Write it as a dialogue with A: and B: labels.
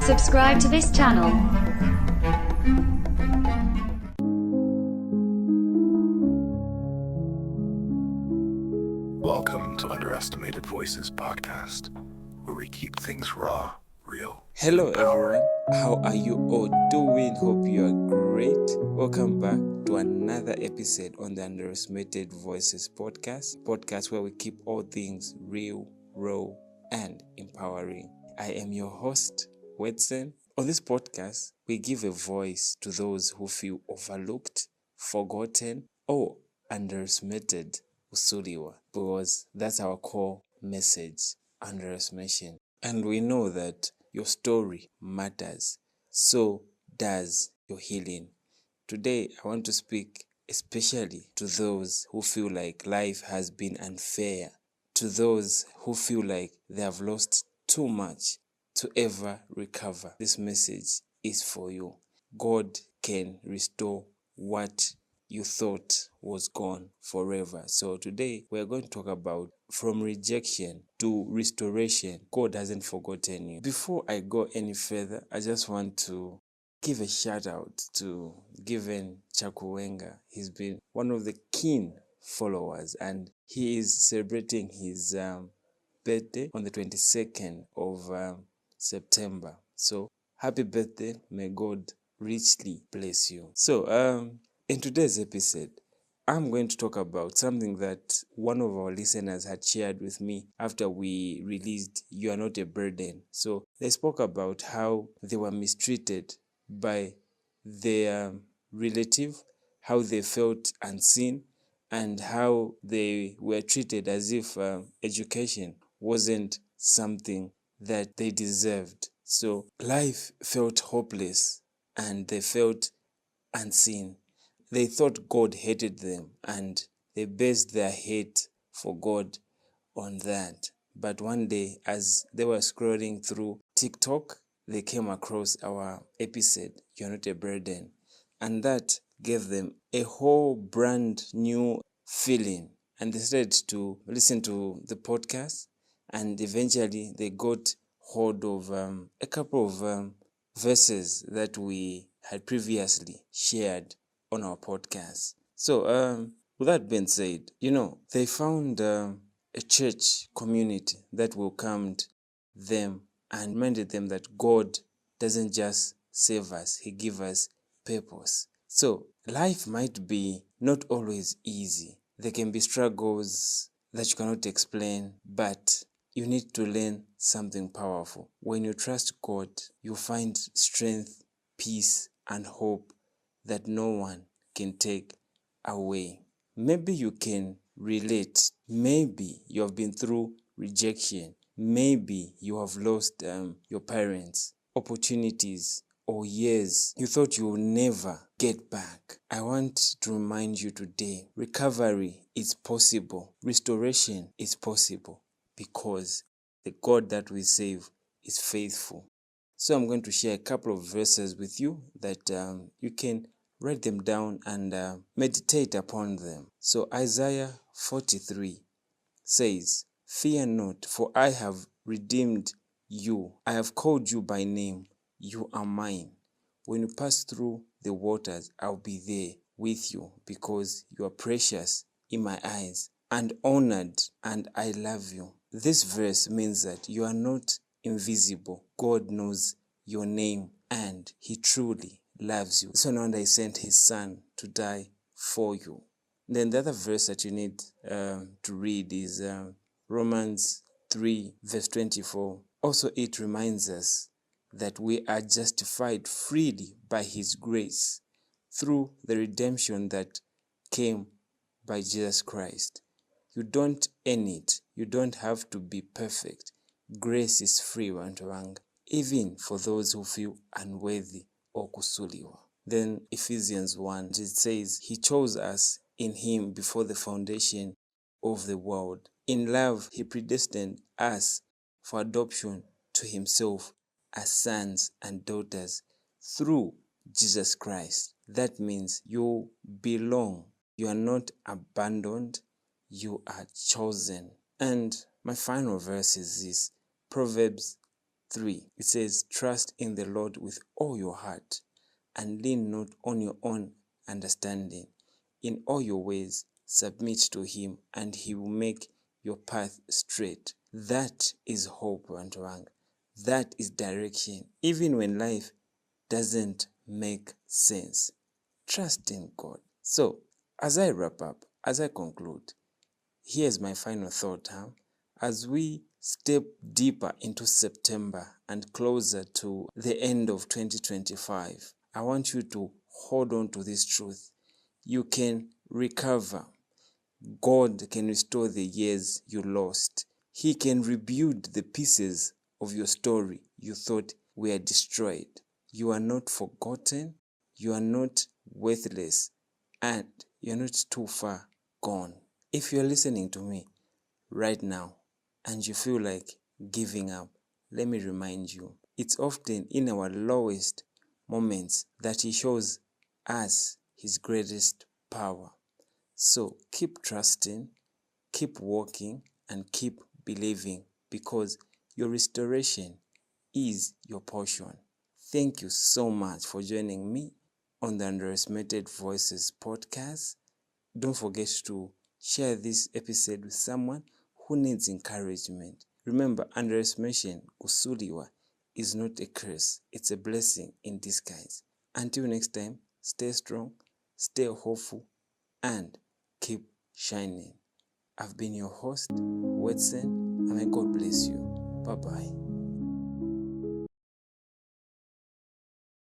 A: Subscribe to this channel.
B: Welcome to Underestimated Voices podcast, where we keep things raw, real.
C: Hello everyone, how are you all doing? Hope you are great. Welcome back to another episode on the Underestimated Voices podcast where we keep all things real, raw, and empowering. I am your host, Wedson. On this podcast, we give a voice to those who feel overlooked, forgotten, or underestimated. Usuliwa, because that's our core message, underestimation. And we know that your story matters. So does your healing. Today, I want to speak especially to those who feel like life has been unfair, to those who feel like they have lost too much to ever recover. This message is for you. God can restore what you thought was gone forever. So today we're going to talk about from rejection to restoration. God hasn't forgotten you. Before I go any further, I just want to give a shout out to Given Chakuwenga. He's been one of the keen followers and he is celebrating his birthday on the 22nd of September. So happy birthday. May God richly bless you. So in today's episode, I'm going to talk about something that one of our listeners had shared with me after we released You Are Not a Burden. So they spoke about how they were mistreated by their relative, how they felt unseen, and how they were treated as if education wasn't something that they deserved. So life felt hopeless and they felt unseen. They thought God hated them and they based their hate for God on that. But one day, as they were scrolling through TikTok, they came across our episode, You're Not a Burden. And that gave them a whole brand new feeling. And they started to listen to the podcast. And eventually they got hold of a couple of verses that we had previously shared on our podcast. So with that being said, they found a church community that welcomed them and reminded them that God doesn't just save us, He gives us purpose. So life might be not always easy. There can be struggles that you cannot explain, but you need to learn something powerful. When you trust God, you find strength, peace, and hope that no one can take away. Maybe you can relate. Maybe you have been through rejection. Maybe you have lost your parents, opportunities, or years you thought you would never get back. I want to remind you today, recovery is possible. Restoration is possible because the God that we save is faithful. So I'm going to share a couple of verses with you that you can write them down and meditate upon them. So Isaiah 43 says, "Fear not, for I have redeemed you. I have called you by name. You are mine. When you pass through the waters, I'll be there with you because you are precious in my eyes and honored, and I love you." This verse means that you are not invisible. God knows your name and He truly loves you. So no wonder He sent His Son to die for you. Then the other verse that you need to read is Romans 3 verse 24. Also it reminds us that we are justified freely by His grace through the redemption that came by Jesus Christ. You don't earn it. You don't have to be perfect. Grace is free, wantawanga, even for those who feel unworthy or kusuliwa. Then Ephesians 1, it says, He chose us in Him before the foundation of the world. In love, He predestined us for adoption to Himself as sons and daughters through Jesus Christ. That means you belong. You are not abandoned. You are chosen. And my final verse is this, Proverbs 3. It says, trust in the Lord with all your heart and lean not on your own understanding. In all your ways, submit to him and he will make your path straight. That is hope, Bantuang. That is direction. Even when life doesn't make sense, trust in God. So, as I wrap up, as I conclude, here's my final thought. As we step deeper into September and closer to the end of 2025, I want you to hold on to this truth. You can recover. God can restore the years you lost. He can rebuild the pieces of your story you thought were destroyed. You are not forgotten. You are not worthless. And you're not too far gone. If you're listening to me right now and you feel like giving up, let me remind you, it's often in our lowest moments that he shows us his greatest power. So keep trusting, keep walking, and keep believing, because your restoration is your portion. Thank you so much for joining me on the Underestimated Voices podcast. Don't forget to share this episode with someone who needs encouragement. Remember, underestimation, kusuliwa, is not a curse. It's a blessing in disguise. Until next time, stay strong, stay hopeful, and keep shining. I've been your host, Wedson, and may God bless you. Bye-bye.